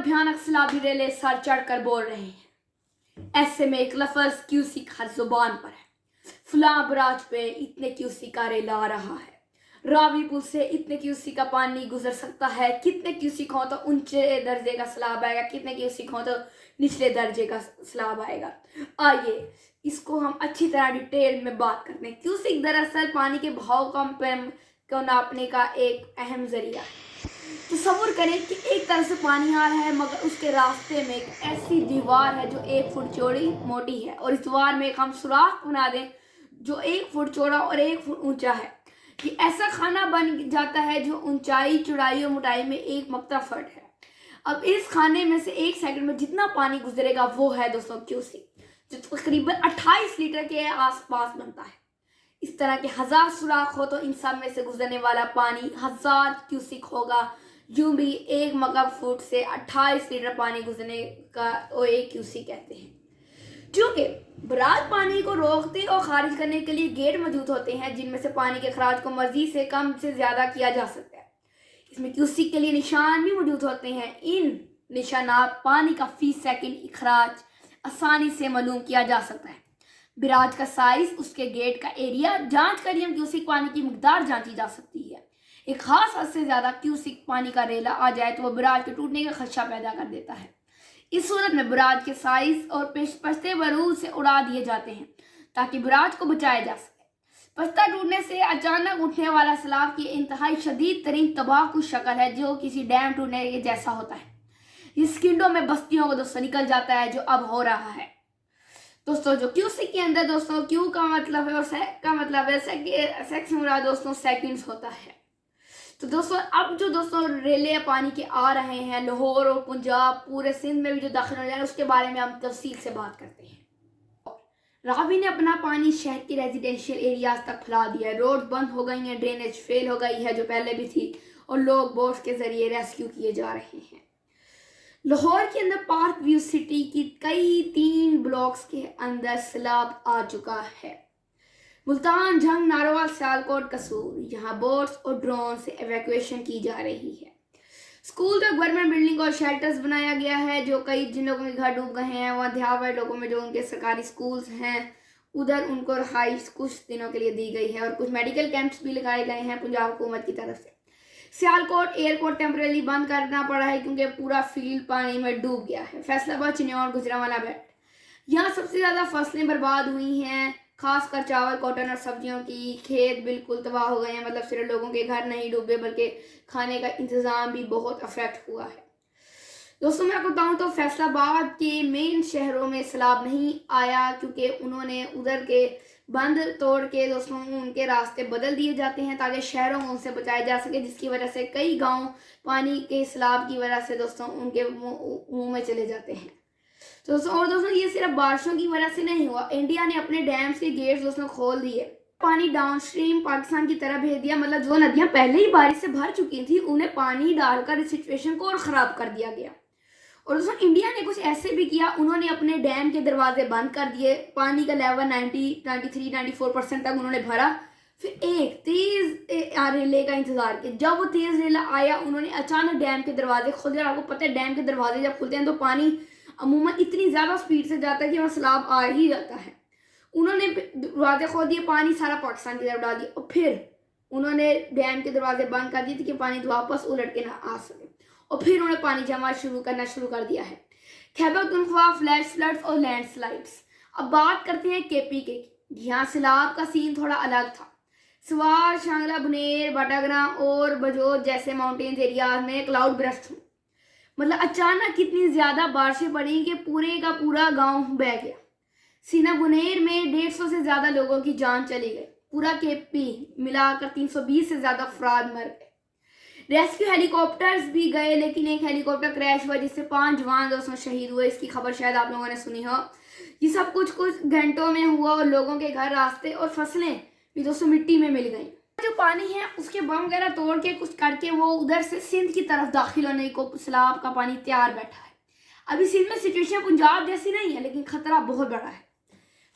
भयानक सैलाबी रेले सर चढ़कर बोल रहे हैं। ऐसे में एक लफ्ज क्यूसिक हर जुबान पर है। फलां बराज पे इतने क्यूसिक का रेला आ रहा है। रावी पुल से इतने क्यूसिक का पानी गुजर सकता है। कितने क्यूसिक हो तो ऊंचे दर्जे का सैलाब आएगा, कितने क्यूसिक हो तो निचले दर्जे का सैलाब आएगा। आइए इसको हम अच्छी तरह डिटेल में बात करते हैं। क्यूसिक दरअसल पानी के बहाव को नापने का एक अहम जरिया है। तसव्वुर करें कि एक तरफ से पानी आ रहा है, मगर उसके रास्ते में एक ऐसी दीवार है जो 1 फुट चौड़ी मोटी है, और इस दीवार में एक हम सुराख बना दें जो 1 फुट चौड़ा और 1 फुट ऊंचा है। कि ऐसा खाना बन जाता है जो ऊंचाई, चौड़ाई और मोटाई में 1 मक्ता फट है। अब इस खाने में से 1 सेकंड में जितना पानी गुजरेगा वो है दोस्तों क्यूसिक, जो तकरीबन 28 लीटर के आसपास बनता है। इस तरह के 1000 सुराख हो तो इन सब में से गुजरने वाला पानी 1000 क्यूसिक होगा। यूं भी 1 मकब फुट से 28 लीटर पानी गुजरने का वो 1 क्यूसिक कहते हैं। क्योंकि बराज पानी को रोकने और खारिज करने के लिए गेट मौजूद होते हैं, जिनमें से पानी के अखराज को मजीद से कम से ज़्यादा किया जा सकता है। इसमें क्यूसिक के लिए निशान भी मौजूद होते हैं। इन निशानात पानी का फी सेकंड अखराज आसानी से मालूम किया जा सकता है। बराज का साइज, उसके गेट का एरिया जांच कर हम क्यूसिक पानी की मिकदार जांची जा सकती है। एक खास हद से ज़्यादा क्यूसिक पानी का रेला आ जाए तो वह बराज के टूटने का खदशा पैदा कर देता है। इस सूरत में बराज के साइज और पश्ते बरूद से उड़ा दिए जाते हैं ताकि बराज को बचाया जा सके। पश्ता टूटने से अचानक उठने वाला सैलाब की इंतहाई शदीद तरीन तबाहकुन शक्ल है, जो किसी डैम टूटने के जैसा होता है। इस किंडों में बस्तियों को दोस्तों निकल जाता है, जो अब हो रहा है। दोस्तों जो क्यूसिक के अंदर दोस्तों क्यू का मतलब है और सेक का मतलब है, सेक से मुराद दोस्तों सेकंड्स होता है। तो दोस्तों अब जो दोस्तों रेले पानी के आ रहे हैं लाहौर और पंजाब, पूरे सिंध में भी जो दाखिल हो जाए, उसके बारे में हम तफसील से बात करते हैं। रावी ने अपना पानी शहर के रेजिडेंशियल एरियाज तक फैला दिया है। रोड बंद हो गई हैं, ड्रेनेज फेल हो गई है जो पहले भी थी, और लोग बोट्स के जरिए रेस्क्यू किए जा रहे हैं। लाहौर के अंदर पार्क व्यू सिटी की कई 3 ब्लॉक्स के अंदर सैलाब आ चुका है। मुल्तान, झंग, नारोवाल, सियालकोट, कसूर, यहाँ बोट्स और ड्रोन से एवैक्यूएशन की जा रही है। स्कूल तो गवर्नमेंट बिल्डिंग और शेल्टर्स बनाया गया है, जो जिन लोगों के घर डूब गए हैं, वहाँ देहात लोगों में जो उनके सरकारी स्कूल्स हैं उधर उनको रहाइश कुछ दिनों के लिए दी गई है, और कुछ मेडिकल कैंप्स भी लगाए गए हैं पंजाब हुकूमत की तरफ से। सियालकोट एयरपोर्ट टेम्परेरी बंद करना पड़ा है क्योंकि पूरा फील्ड पानी में डूब गया है। फैसलाबाद, चिन्नौर, गुजरांवाला बेल्ट, यहाँ सबसे ज़्यादा फसलें बर्बाद हुई हैं, खासकर चावल, कॉटन और सब्जियों की। खेत बिल्कुल तबाह हो गए हैं, मतलब सिर्फ लोगों के घर नहीं डूबे बल्कि खाने का इंतज़ाम भी बहुत अफेक्ट हुआ है। दोस्तों मैं आपको बताऊँ तो फैसलाबाद के मेन शहरों में सैलाब नहीं आया क्योंकि उन्होंने उधर के बंद तोड़ के दोस्तों उनके रास्ते बदल दिए जाते हैं ताकि शहरों को उनसे बचाया जा सके, जिसकी वजह से कई गाँव पानी के सैलाब की वजह से दोस्तों उनके मुँह में चले जाते हैं। तो दोस्तों ये सिर्फ बारिशों की वजह से नहीं हुआ। इंडिया ने अपने डैम्स के गेट्स दोस्तों खोल दिए, पानी डाउनस्ट्रीम पाकिस्तान की तरफ भेज दिया। मतलब जो नदियां पहले ही बारिश से भर चुकी थी उन्हें पानी डालकर इस सिचुएशन को और ख़राब कर दिया गया। और दोस्तों इंडिया ने कुछ ऐसे भी किया, उन्होंने अपने डैम के दरवाजे बंद कर दिए। पानी का लेवल 93-94% तक उन्होंने भरा। फिर एक तेज़ रेले का इंतज़ार किया। जब वो तेज़ रेला आया उन्होंने अचानक डैम के दरवाजे खोल दिया। आपको पता है डैम के दरवाजे जब खुलते हैं तो पानी अमूमन इतनी ज़्यादा स्पीड से जाता है कि वहाँ सैलाब आ ही जाता है। उन्होंने दरवाजे खोल दिए, पानी सारा पाकिस्तान की तरफ डाल दिया, और फिर उन्होंने डैम के दरवाजे बंद कर दिए कि पानी वापस उलट के ना आ सके, और फिर उन्होंने पानी जमा करना शुरू कर दिया है। खैबर पख्तूनख्वा, फ्लैश फ्लड्स और लैंडस्लाइड्स। अब बात करते हैं केपी के। यहाँ सैलाब का सीन थोड़ा अलग था। सवार, शांगला, बुनेर, बटाग्राम और बजोत जैसे माउंटेन्स एरियाज में क्लाउड बर्स्ट हुए। मतलब अचानक कितनी ज़्यादा बारिशें पड़ी कि पूरे का पूरा गांव बह गया। सीना बुनेर में 150 से ज़्यादा लोगों की जान चली गई। पूरा केपी मिलाकर 320 से ज़्यादा अफराद मर गए। रेस्क्यू हेलीकॉप्टर्स भी गए, लेकिन एक हेलीकॉप्टर क्रैश हुआ जिससे 5 जवान दोस्तों शहीद हुए। इसकी खबर शायद आप लोगों ने सुनी हो। ये सब कुछ घंटों में हुआ और लोगों के घर, रास्ते और फसलें भी दोस्तों मिट्टी में मिल गई। जो पानी है उसके बम वगैरह तोड़ के कुछ करके वो उधर से सिंध की तरफ दाखिल होने को सैलाब का पानी तैयार बैठा है। अभी सिंध में सिचुएशन पंजाब जैसी नहीं है, लेकिन खतरा बहुत बड़ा है।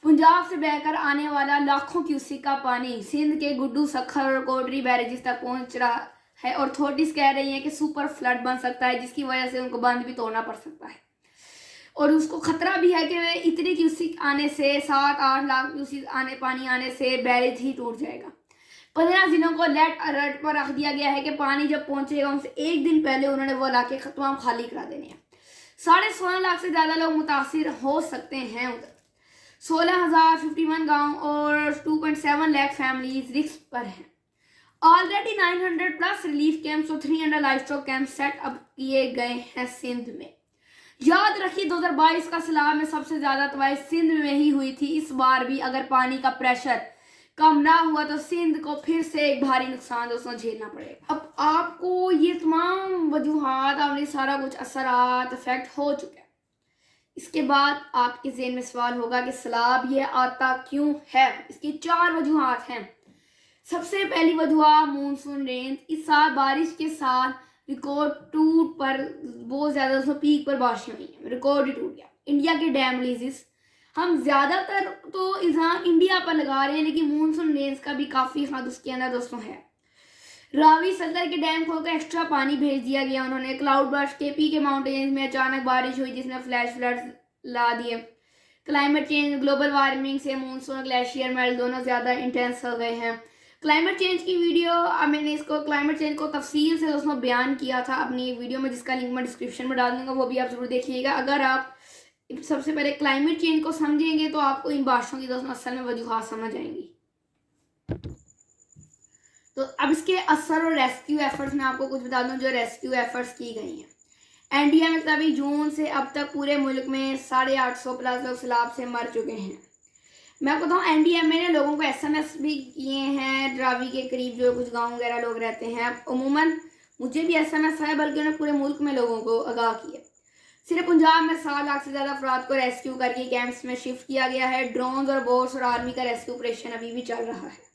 पंजाब से बहकर आने वाला लाखों क्यूसिक का पानी सिंध के गुड्डू, सखर और कोटरी बैरेजेस तक पहुंच रहा है और अथॉरिटीज कह रही हैं कि सुपर फ्लड बन सकता है, जिसकी वजह से उनको बंद भी तोड़ना पड़ सकता है। और उसको खतरा भी है कि वे इतनी क्यूसिक आने से 7-8 लाख क्यूसिक पानी आने से बैरेज ही टूट जाएगा। 15 जिलों को रेड अलर्ट पर रख दिया गया है कि पानी जब पहुंचेगा उनसे एक दिन पहले उन्होंने वो इलाके तमाम खाली करा देने हैं। 16.5 लाख से ज़्यादा लोग मुतासिर हो सकते हैं उधर। 16,051 गाँव और 2.7 लाख फैमिलीज रिस्क पर हैं। ऑलरेडी 900 प्लस रिलीफ कैंप्स और 300 life stock camp set up किए गए हैं सिंध में। याद रखिए 2022 का सैलाब में सबसे ज़्यादा तबाही सिंध में ही हुई थी। इस बार भी अगर पानी का प्रेशर कम ना हुआ तो सिंध को फिर से एक भारी नुकसान दोस्तों झेलना पड़ेगा। अब आपको ये तमाम वजूहात, आपने सारा कुछ असरात इफेक्ट हो चुका है। इसके बाद आपके ज़हन में सवाल होगा कि सैलाब ये आता क्यों है। इसकी 4 वजूहात हैं। सबसे पहली वजूहत मानसून रेंज। इस साल बारिश के साथ रिकॉर्ड टूट पर बहुत ज़्यादा पीक पर बारिशें हुई हैं, रिकॉर्ड ही टूट गया। इंडिया के डैम रिलीजेस, हम ज़्यादातर तो इल्ज़ाम इंडिया पर लगा रहे हैं, लेकिन मानसून रेंज का भी काफ़ी हद उसके अंदर दोस्तों है। रावी सदर के डैम खोलकर एक्स्ट्रा पानी भेज दिया गया उन्होंने। क्लाउड बर्स्ट, केपी के माउंटेन्स में अचानक बारिश हुई जिसने फ्लैश फ्लड ला दिए। क्लाइमेट चेंज, ग्लोबल वार्मिंग से मानसून ग्लेशियर मेल्ट दोनों ज़्यादा इंटेंस हो गए हैं। क्लाइमेट चेंज की वीडियो मैंने इसको क्लाइमेट चेंज को तफसील से दोस्तों बयान किया था अपनी एक वीडियो में, जिसका लिंक मैं डिस्क्रिप्शन में डाल दूंगा, वो भी आप ज़रूर देखिएगा। अगर आप सबसे पहले क्लाइमेट चेंज को समझेंगे तो आपको इन बारिशों की दोस्तों असल में वजूहात समझ आएंगी। तो अब इसके असर और रेस्क्यू एफर्ट्स मैं आपको कुछ बता दूं जो रेस्क्यू एफर्ट्स की गई हैं। एनडीए में तभी जून से अब तक पूरे मुल्क में 850 प्लस लोग सैलाब से मर चुके हैं। मैं आपको बताऊँ एनडीएमए ने लोगों को एसएमएस भी किए हैं। रावी के करीब जो कुछ गांव वगैरह लोग रहते हैं, उमूमन मुझे भी एसएमएस है, बल्कि उन्होंने पूरे मुल्क में लोगों को आगाह किया। सिर्फ पंजाब में 7 लाख से ज़्यादा अफराद को रेस्क्यू करके कैंप्स में शिफ्ट किया गया है। ड्रोन्स और बोट्स और आर्मी का रेस्क्यू ऑपरेशन अभी भी चल रहा है।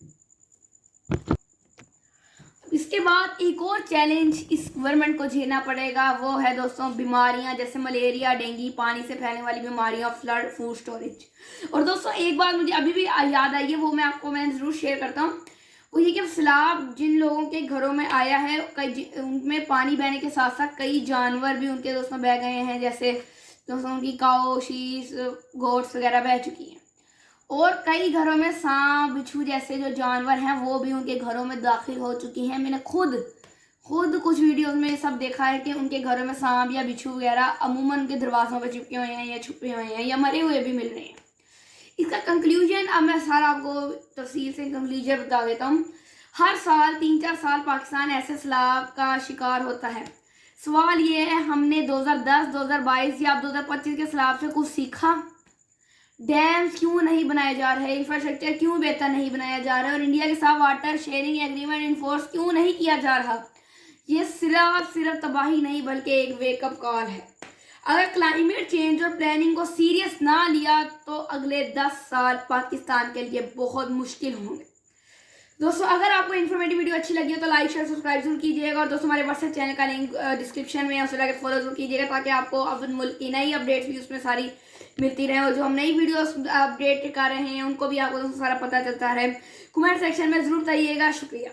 इसके बाद एक और चैलेंज इस गवर्नमेंट को झेलना पड़ेगा, वो है दोस्तों बीमारियां जैसे मलेरिया, डेंगू, पानी से फैलने वाली बीमारियां, फ्लड, फूड स्टोरेज। और दोस्तों एक बात मुझे अभी भी याद आई है, वो मैं ज़रूर शेयर करता हूँ। वो ये कि सैलाब जिन लोगों के घरों में आया है, उनमें पानी बहने के साथ साथ कई जानवर भी उनके दोस्तों बह गए हैं, जैसे दोस्तों उनकी काऊ, शीस, गोट्स वगैरह बह चुकी हैं। और कई घरों में सांप, बिच्छू जैसे जो जानवर हैं वो भी उनके घरों में दाखिल हो चुकी हैं। मैंने खुद कुछ वीडियोस में सब देखा है कि उनके घरों में सांप या बिच्छू वगैरह अमूमन उनके दरवाज़ों पर चिपके हुए हैं या छुपे हुए हैं या मरे हुए भी मिल रहे हैं। इसका कंक्लूजन अब मैं सारा आपको तफसील से कंक्लूजन बता देता हूँ। हर साल 3-4 साल पाकिस्तान ऐसे सैलाब का शिकार होता है। सवाल ये है, हमने 2010, 2022 या 2025 के सैलाब से कुछ सीखा? डैम्स क्यों नहीं बनाए जा रहे, इंफ्रास्ट्रक्चर क्यों बेहतर नहीं बनाया जा रहा है, और इंडिया के साथ वाटर शेयरिंग एग्रीमेंट इन्फोर्स क्यों नहीं किया जा रहा? ये सिर्फ तबाही नहीं बल्कि एक वेकअप कॉल है। अगर क्लाइमेट चेंज और प्लानिंग को सीरियस ना लिया तो अगले 10 साल पाकिस्तान के लिए बहुत मुश्किल होंगे। दोस्तों अगर आपको इन्फॉर्मेटिव वीडियो अच्छी लगी हो तो लाइक, शेयर, सब्सक्राइब जरूर कीजिएगा। और दोस्तों हमारे व्हाट्सएप चैनल का लिंक डिस्क्रिप्शन में है, उसे जाकर फॉलो जरूर कीजिएगा ताकि आपको अपने मुल्क की नई अपडेट्स भी उसमें सारी मिलती रहे, और जो हम नई वीडियोस अपडेट कर रहे हैं उनको भी आपको सारा पता चलता रहे। कमेंट सेक्शन में ज़रूर बताइएगा। शुक्रिया।